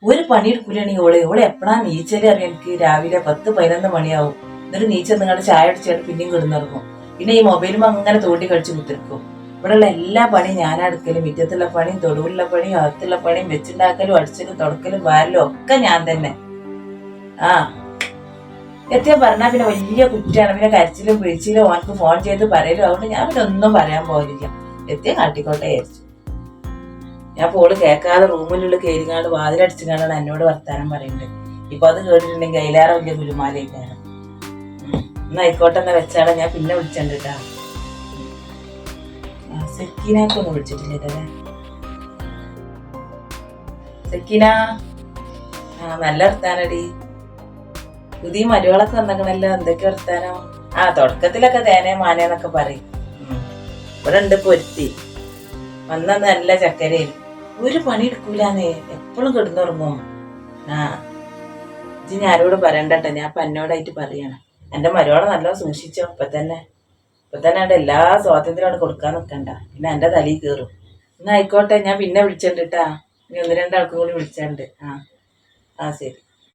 ഒരു പണി എടുക്കൂലാണെങ്കിൽ ഓളെ എപ്പോഴാ നീച്ചല് അറിയാം. എനിക്ക് രാവിലെ 10-11 മണിയാവും. എന്നിട്ട് നീച്ച നിങ്ങളുടെ ചായ അടിച്ചാൽ പിന്നെയും കിടന്നിറങ്ങും. പിന്നെ ഈ മൊബൈലും അങ്ങനെ തോണ്ടി കളിച്ച് കുത്തിരിക്കും. ഇവിടെയുള്ള എല്ലാ പണിയും ഞാനെടുക്കലും, മുറ്റത്തുള്ള പണിയും തൊടുവിലുള്ള പണിയും അകത്തുള്ള പണിയും വെച്ചുണ്ടാക്കലും അടിച്ചലും തുടക്കലും വാരലും ഒക്കെ ഞാൻ തന്നെ. ആ എത്തിയാ പറഞ്ഞാൽ പിന്നെ വലിയ കുറ്റാണ്. പിന്നെ കരച്ചിലും പിഴിച്ചിലും ഓനക്ക് ഫോൺ ചെയ്ത് പറയലും. അതുകൊണ്ട് ഞാൻ പിന്നെ ഒന്നും പറയാൻ പോലില്ല. എത്തിയാ കാട്ടിക്കോട്ടെ വിചാരിച്ചു. ഞാൻ പോള് കേൾക്കാതെ റൂമിലുള്ള കയറിങ്ങാണ്ട് വാതിലടിച്ചുകൊണ്ടാണ് എന്നോട് വർത്താനം പറയുന്നത്. ഇപ്പൊ അത് കേട്ടിട്ടുണ്ടെങ്കിൽ അതിലേറെ വലിയ ഗുരുമാലയിക്കാണ്. എന്നായിക്കോട്ടെ എന്നാ വെച്ചാളെ, ഞാൻ പിന്നെ വിളിച്ചിട്ടാ. സെക്കീനാക്കൊന്നും വിളിച്ചിട്ടില്ലേ? സെക്കീന, നല്ല വർത്താനടി. പുതിയ മരുകളൊക്കെ വന്നേക്കണല്ലോ, എന്തൊക്കെ വർത്താനം? തുടക്കത്തിലൊക്കെ തേനെ മാനേന്നൊക്കെ പറയും. ഇവിടെ ഉണ്ട് പൊരുത്തി. വന്ന നല്ല ചക്കരയിൽ ഒരു പണി എടുക്കൂലെന്നേ, എപ്പോഴും കിടന്നുറങ്ങും. ഇജ്ജ് ഞാനോട് പറയണ്ടട്ടെ, ഞാൻ ഇപ്പൊ എന്നോടായിട്ട് പറയണം. എന്റെ മരുവളെ നല്ല സൂക്ഷിച്ചോ. ഇപ്പൊ തന്നെ അവിടെ എല്ലാ സ്വാതന്ത്ര്യമാണ് കൊടുക്കാൻ നിൽക്കണ്ട, പിന്നെ എന്റെ തലയിൽ കയറും. എന്നാ ആയിക്കോട്ടെ, ഞാൻ പിന്നെ വിളിച്ചിട്ടാ. ഇനി 1-2 ആൾക്കും കൂടി വിളിച്ചിട്ടുണ്ട്. ശരി.